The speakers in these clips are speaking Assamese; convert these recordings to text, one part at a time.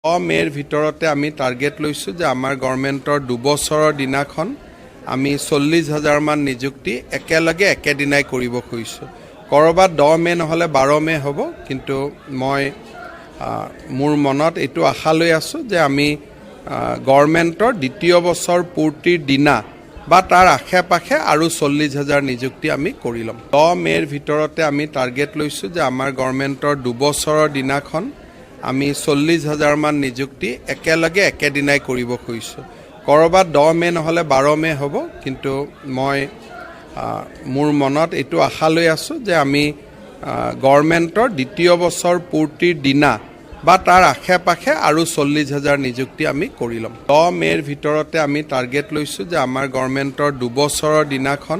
মেৰ ভিতৰতে আমি টাৰ্গেট লৈছোঁ যে আমাৰ গভৰ্ণমেণ্টৰ 2 বছৰৰ দিনাখন আমি 40,000 মান নিযুক্তি একেলগে একেদিনাই কৰিব খুজিছোঁ। কৰবাত 10 মে নহ'লে 12 মে হ'ব, কিন্তু মই মোৰ মনত এইটো আশা লৈ আছোঁ যে আমি গভৰ্ণমেণ্টৰ দ্বিতীয় বছৰ পূৰ্তিৰ দিনা বা তাৰ আশে পাশে আৰু 40,000 নিযুক্তি আমি কৰি ল'ম। 10 মেৰ ভিতৰতে আমি টাৰ্গেট লৈছোঁ যে আমাৰ গভৰ্ণমেণ্টৰ 2 বছৰৰ দিনাখন আমি 40,000 মান নিযুক্তি একেলগে একেদিনাই কৰিব খুজিছোঁ। কৰবাত 10 মে নহ'লে 12 মে হ'ব, কিন্তু মই মোৰ মনত এইটো আশা লৈ আছোঁ যে আমি গভৰ্ণমেণ্টৰ দ্বিতীয় বছৰ পূৰ্তিৰ দিনা বা তাৰ আশে পাশে আৰু 40,000 নিযুক্তি আমি কৰি ল'ম। 10 মেৰ ভিতৰতে আমি টাৰ্গেট লৈছোঁ যে আমাৰ গভৰ্ণমেণ্টৰ 2 বছৰৰ দিনাখন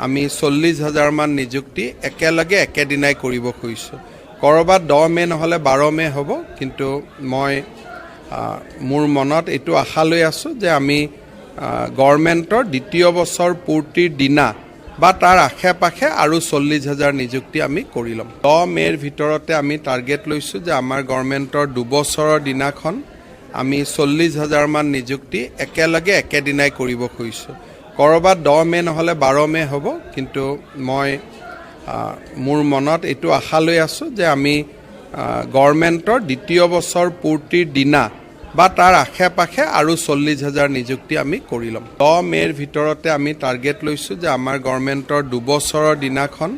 আমি 40,000 মান নিযুক্তি একেলগে একেদিনাই কৰিব খুজিছোঁ। কৰবাত 10 মে নহ'লে 12 মে হ'ব, কিন্তু মই মোৰ মনত এইটো আশা লৈ আছোঁ যে আমি গভৰ্ণমেণ্টৰ দ্বিতীয় বছৰ পূৰ্তিৰ দিনা বা তাৰ আশে পাশে আৰু 40,000 নিযুক্তি আমি কৰি ল'ম। 10 মেৰ ভিতৰতে আমি টাৰ্গেট লৈছোঁ যে আমাৰ গভৰ্ণমেণ্টৰ 2 বছৰৰ দিনাখন আমি 40,000 মান নিযুক্তি একেলগে একেদিনাই কৰিব খুজিছোঁ। কৰবাত 10 মে নহ'লে 12 মে হ'ব, কিন্তু মই মোৰ মনত এইটো আশা লৈ আছোঁ যে আমি গভৰ্ণমেণ্টৰ দ্বিতীয় বছৰ পূৰ্তিৰ দিনা বা তাৰ আশে পাশে আৰু 40,000 নিযুক্তি আমি কৰি ল'ম। 10 মেৰ ভিতৰতে আমি টাৰ্গেট লৈছোঁ যে আমাৰ গভৰ্ণমেণ্টৰ 2 বছৰৰ দিনাখন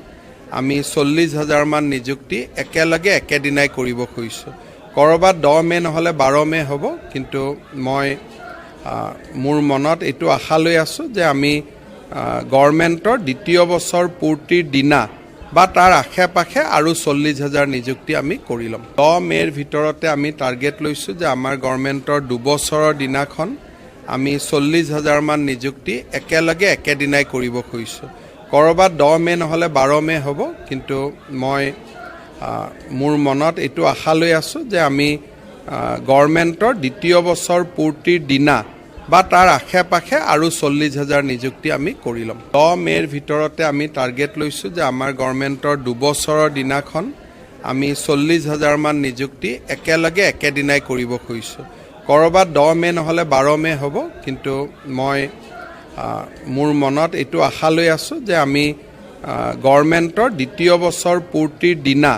আমি 40,000 মান নিযুক্তি একেলগে একেদিনাই কৰিব খুজিছোঁ। কৰবাত 10 মে নহ'লে 12 মে হ'ব, কিন্তু মই মোৰ মনত এইটো আশা লৈ আছোঁ যে আমি গভৰ্ণমেণ্টৰ দ্বিতীয় বছৰ পূৰ্তিৰ দিনা বা তাৰ আশে পাশে আৰু 40,000 নিযুক্তি আমি কৰি ল'ম। 10 মেৰ ভিতৰতে আমি টাৰ্গেট লৈছোঁ যে আমাৰ গভৰ্ণমেণ্টৰ 2 বছৰৰ দিনাখন আমি 40,000 মান নিযুক্তি একেলগে একেদিনাই কৰিব খুজিছোঁ। কৰবাত 10 মে নহ'লে 12 মে হ'ব, কিন্তু মই মোৰ মনত এইটো আশা লৈ আছোঁ যে আমি গভৰ্ণমেণ্টৰ দ্বিতীয় বছৰ পূৰ্তিৰ দিনা বা তাৰ আশে পাশে আৰু 40,000 নিযুক্তি আমি কৰি ল'ম। 10 মেৰ ভিতৰতে আমি টাৰ্গেট লৈছোঁ যে আমাৰ গভৰ্ণমেণ্টৰ 2 বছৰৰ দিনাখন আমি 40,000 মান নিযুক্তি একেলগে একেদিনাই কৰিব খুজিছোঁ। কৰবাত 10 মে নহ'লে 12 মে হ'ব, কিন্তু মই মোৰ মনত এইটো আশা লৈ আছোঁ যে আমি গভৰ্ণমেণ্টৰ দ্বিতীয় বছৰ পূৰ্তিৰ দিনা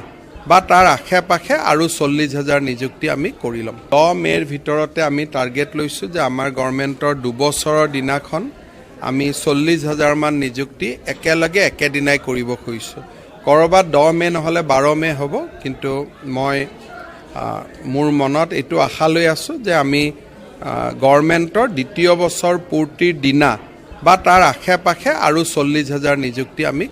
বা তাৰ আশে পাশে আৰু 40,000 নিযুক্তি আমি কৰি ল'ম। 10 মেৰ ভিতৰতে আমি টাৰ্গেট লৈছোঁ যে আমাৰ গভৰ্ণমেণ্টৰ 2 বছৰৰ দিনাখন আমি 40,000 মান নিযুক্তি একেলগে একেদিনাই কৰিব খুজিছোঁ। কৰবাত 10 মে নহ'লে 12 মে হ'ব, কিন্তু মই মোৰ মনত এইটো আশা লৈ আছোঁ যে আমি গভৰ্ণমেণ্টৰ দ্বিতীয় বছৰ পূৰ্তিৰ দিনা বা তাৰ আশে পাশে আৰু 40,000 নিযুক্তি আমি